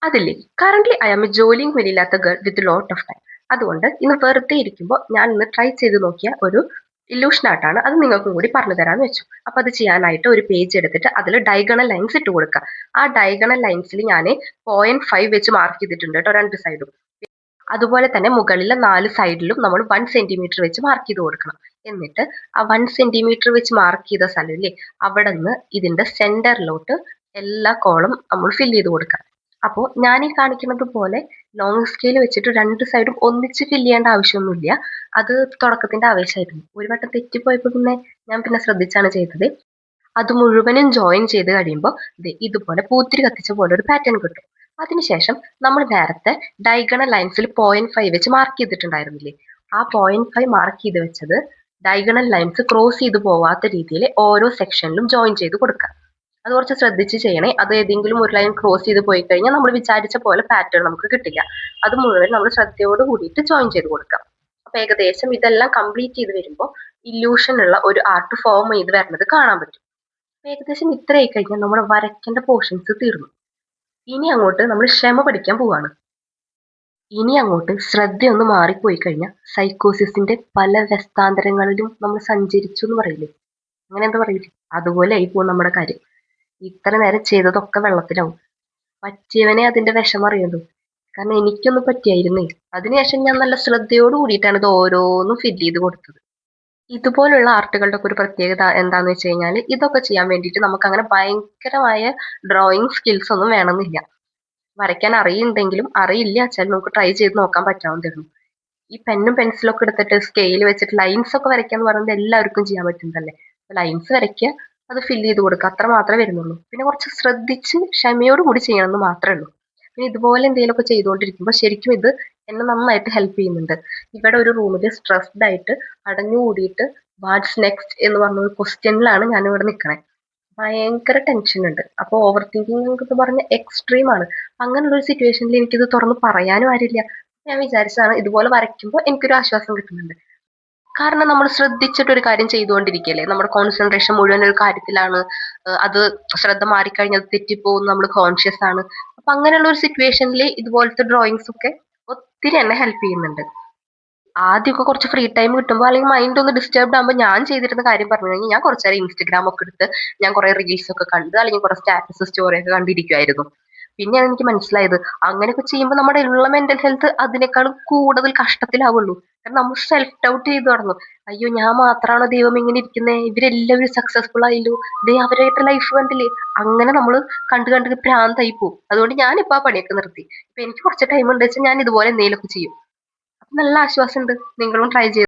അതില്ലേ, currently I am a ജോലിയും കൂലിയില്ലാത്ത girl with lot of time. അതുകൊണ്ട് ഇന്ന് വെറുതെ ഇരിക്കുമ്പോൾ ഞാൻ ഇന്ന് ട്രൈ ചെയ്ത് നോക്കിയ ഒരു ഇല്യൂഷൻ ആർട്ടാണ്. അത് നിങ്ങൾക്കും കൂടി പറഞ്ഞു തരാമെന്ന് വെച്ചു. അപ്പൊ അത് ചെയ്യാനായിട്ട് ഒരു പേജ് എടുത്തിട്ട് അതിൽ ഡയഗണൽ ലൈൻസ് ഇട്ട് കൊടുക്കുക. ആ ഡയഗണൽ ലൈൻസിൽ ഞാൻ 0.5 വെച്ച് മാർക്ക് ചെയ്തിട്ടുണ്ട് കേട്ടോ, രണ്ട് സൈഡും. അതുപോലെ തന്നെ മുകളിലെ 4 സൈഡിലും നമ്മൾ 1 സെന്റിമീറ്റർ വെച്ച് മാർക്ക് ചെയ്ത് കൊടുക്കണം. എന്നിട്ട് ആ 1 സെന്റിമീറ്റർ വെച്ച് മാർക്ക് ചെയ്ത സ്ഥലമില്ലേ, അവിടെ നിന്ന് ഇതിന്റെ സെന്ററിലോട്ട് എല്ലാ കോളം നമ്മൾ ഫില്ല് ചെയ്ത് കൊടുക്കാം. അപ്പോൾ ഞാൻ ഈ കാണിക്കുന്നത് പോലെ ലോങ് സ്കെയിൽ വെച്ചിട്ട് രണ്ട് സൈഡും ഒന്നിച്ച് ഫില്ല് ചെയ്യേണ്ട ആവശ്യമൊന്നുമില്ല. അത് തുടക്കത്തിന്റെ ആവേശമായിരുന്നു. ഒരു വട്ടം തെറ്റിപ്പോയപ്പോൾ ഞാൻ പിന്നെ ശ്രദ്ധിച്ചാണ് ചെയ്തത്. അത് മുഴുവനും ജോയിൻ ചെയ്ത് കഴിയുമ്പോൾ ഇതുപോലെ പൂത്തിരി കത്തിച്ച പോലെ ഒരു പാറ്റേൺ കിട്ടും. അതിനുശേഷം നമ്മൾ നേരത്തെ ഡയഗണൽ ലൈൻസിൽ 0.5 വെച്ച് മാർക്ക് ചെയ്തിട്ടുണ്ടായിരുന്നില്ലേ, ആ 0.5 മാർക്ക് ചെയ്ത് വെച്ചത് ഡയഗണൽ ലൈൻസ് ക്രോസ് ചെയ്ത് പോവാത്ത രീതിയിൽ ഓരോ സെക്ഷനിലും ജോയിൻ ചെയ്ത് കൊടുക്കുക. അത് കുറച്ച് ശ്രദ്ധിച്ച് ചെയ്യണേ. അത് ഏതെങ്കിലും ഒരു ലൈൻ ക്രോസ് ചെയ്ത് പോയി കഴിഞ്ഞാൽ നമ്മൾ വിചാരിച്ച പോലെ പാറ്റേൺ നമുക്ക് കിട്ടില്ല. അത് മുഴുവൻ നമ്മൾ ശ്രദ്ധയോട് കൂടിയിട്ട് ജോയിൻ ചെയ്ത് കൊടുക്കാം. അപ്പൊ ഏകദേശം ഇതെല്ലാം കംപ്ലീറ്റ് ചെയ്ത് വരുമ്പോൾ ഇല്യൂഷൻ ഉള്ള ഒരു ആർട്ട് ഫോം ചെയ്ത് വരുന്നത് കാണാൻ പറ്റും. ഏകദേശം ഇത്രയായി കഴിഞ്ഞാൽ നമ്മൾ വരയ്ക്കേണ്ട പോർഷൻസ് തീർന്നു. ഇനി അങ്ങോട്ട് നമ്മൾ ക്ഷമ പഠിക്കാൻ പോവാണ്. ഇനി അങ്ങോട്ട് ശ്രദ്ധയൊന്ന് മാറിപ്പോയി കഴിഞ്ഞാൽ സൈക്കോസിന്റെ പല വ്യസ്താന്തരങ്ങളിലും നമ്മൾ സഞ്ചരിച്ചു എന്ന് പറയില്ലേ, അങ്ങനെ എന്താ പറയില്ലേ, അതുപോലെ ആയി പോകും നമ്മുടെ കാര്യം. ഇത്ര നേരം ചെയ്തതൊക്കെ വെള്ളത്തിലാവും. പറ്റിയവനെ അതിന്റെ വിഷമം അറിയുള്ളൂ. കാരണം എനിക്കൊന്നും പറ്റിയായിരുന്നേ. അതിനുശേഷം ഞാൻ നല്ല ശ്രദ്ധയോട് കൂടിയിട്ടാണ് ഇത് ഓരോന്നും ഫില്ല് ചെയ്ത് കൊടുത്തത്. ഇതുപോലുള്ള ആർട്ടുകളുടെ ഒക്കെ ഒരു പ്രത്യേകത എന്താന്ന് വെച്ച് കഴിഞ്ഞാൽ, ഇതൊക്കെ ചെയ്യാൻ വേണ്ടിയിട്ട് നമുക്ക് അങ്ങനെ ഭയങ്കരമായ ഡ്രോയിങ് സ്കിൽസ് ഒന്നും വേണമെന്നില്ല. വരയ്ക്കാൻ അറിയുന്നുണ്ടെങ്കിലും അറിയില്ല വെച്ചാൽ നമുക്ക് ട്രൈ ചെയ്ത് നോക്കാൻ പറ്റാവുന്നതേ ഉള്ളൂ. ഈ പെന്നും പെൻസിലും ഒക്കെ എടുത്തിട്ട് സ്കെയിൽ വെച്ചിട്ട് ലൈൻസ് ഒക്കെ വരയ്ക്കാന്ന് പറയുന്നത് എല്ലാവർക്കും ചെയ്യാൻ പറ്റുന്നതല്ലേ. ലൈൻസ് വരയ്ക്കുക, അത് ഫില്ല് ചെയ്ത് കൊടുക്കുക, അത്ര മാത്രമേ വരുന്നുള്ളൂ. പിന്നെ കുറച്ച് ശ്രദ്ധിച്ച് ക്ഷമയോട് കൂടി ചെയ്യണമെന്ന് മാത്രമേ ഉള്ളൂ. പിന്നെ ഇതുപോലെ എന്തെങ്കിലുമൊക്കെ ചെയ്തുകൊണ്ടിരിക്കുമ്പോൾ ശരിക്കും ഇത് എന്നെ നന്നായിട്ട് ഹെൽപ്പ് ചെയ്യുന്നുണ്ട്. ഇവിടെ ഒരു റൂമിൽ സ്ട്രെസ്ഡ് ആയിട്ട് അടഞ്ഞുകൂടിയിട്ട് വാട്ട്സ് നെക്സ്റ്റ് എന്ന് പറഞ്ഞ ഒരു ക്വസ്റ്റ്യനിലാണ് ഞാൻ ഇവിടെ നിൽക്കണേ. ഭയങ്കര ടെൻഷൻ ഉണ്ട്. അപ്പൊ ഓവർ തിങ്കിങ് എന്നൊക്കെ പറഞ്ഞ എക്സ്ട്രീം ആണ്. അങ്ങനെയുള്ള ഒരു സിറ്റുവേഷനിൽ എനിക്കിത് തുറന്ന് പറയാനും ആരില്ല. ഞാൻ വിചാരിച്ചതാണ് ഇതുപോലെ വരയ്ക്കുമ്പോൾ എനിക്കൊരു ആശ്വാസം കിട്ടുന്നുണ്ട്. കാരണം നമ്മൾ ശ്രദ്ധിച്ചിട്ട് ഒരു കാര്യം ചെയ്തുകൊണ്ടിരിക്കുകയല്ലേ, നമ്മുടെ കോൺസെൻട്രേഷൻ മുഴുവൻ ഒരു കാര്യത്തിലാണ്. അത് ശ്രദ്ധ മാറിക്കഴിഞ്ഞാൽ അത് തെറ്റിപ്പോകും, നമ്മൾ കോൺഷ്യസ് ആണ്. അപ്പൊ അങ്ങനെയുള്ള ഒരു സിറ്റുവേഷനിൽ ഇതുപോലത്തെ ഡ്രോയിങ്സ് ഒക്കെ ഒത്തിരി എന്നെ ഹെൽപ്പ് ചെയ്യുന്നുണ്ട്. ആദ്യമൊക്കെ കുറച്ച് ഫ്രീ ടൈം കിട്ടുമ്പോൾ അല്ലെങ്കിൽ മൈൻഡ് ഒന്ന് ഡിസ്റ്റർബ്ഡ് ആകുമ്പോൾ ഞാൻ ചെയ്തിരുന്ന കാര്യം പറഞ്ഞു കഴിഞ്ഞാൽ ഞാൻ കുറച്ച് നേരം ഇൻസ്റ്റഗ്രാം ഒക്കെ എടുത്ത് ഞാൻ കുറെ റീൽസ് ഒക്കെ കണ്ട് അല്ലെങ്കിൽ കുറെ സ്റ്റാറ്റസ് സ്റ്റോറി ഒക്കെ കണ്ടിരിക്കുമായിരുന്നു. പിന്നെയാണ് എനിക്ക് മനസ്സിലായത്, അങ്ങനെയൊക്കെ ചെയ്യുമ്പോൾ നമ്മുടെ ഉള്ള മെന്റൽ ഹെൽത്ത് അതിനേക്കാളും കൂടുതൽ കഷ്ടത്തിലാവുള്ളൂ. കാരണം നമ്മൾ സെൽഫ് ഡൗട്ട് ചെയ്ത് തുടങ്ങും. അയ്യോ, ഞാൻ മാത്രമാണോ ദൈവം ഇങ്ങനെ ഇരിക്കുന്നത്, ഇവരെല്ലാവരും സക്സസ്ഫുൾ ആയില്ലോ, അവരുടെ ലൈഫ് കണ്ടില്ലേ. അങ്ങനെ നമ്മൾ കണ്ട് കണ്ട് ഭ്രാന്തായി പോകും. അതുകൊണ്ട് ഞാനിപ്പോ ആ പണിയൊക്കെ നിർത്തി. ഇപ്പൊ എനിക്ക് കുറച്ച് ടൈം ഉണ്ട് വെച്ചാൽ ഞാൻ ഇതുപോലെ എന്തെങ്കിലുമൊക്കെ ചെയ്യും. നല്ല ആശ്വാസമുണ്ട്. നിങ്ങളും ട്രൈ ചെയ്ത്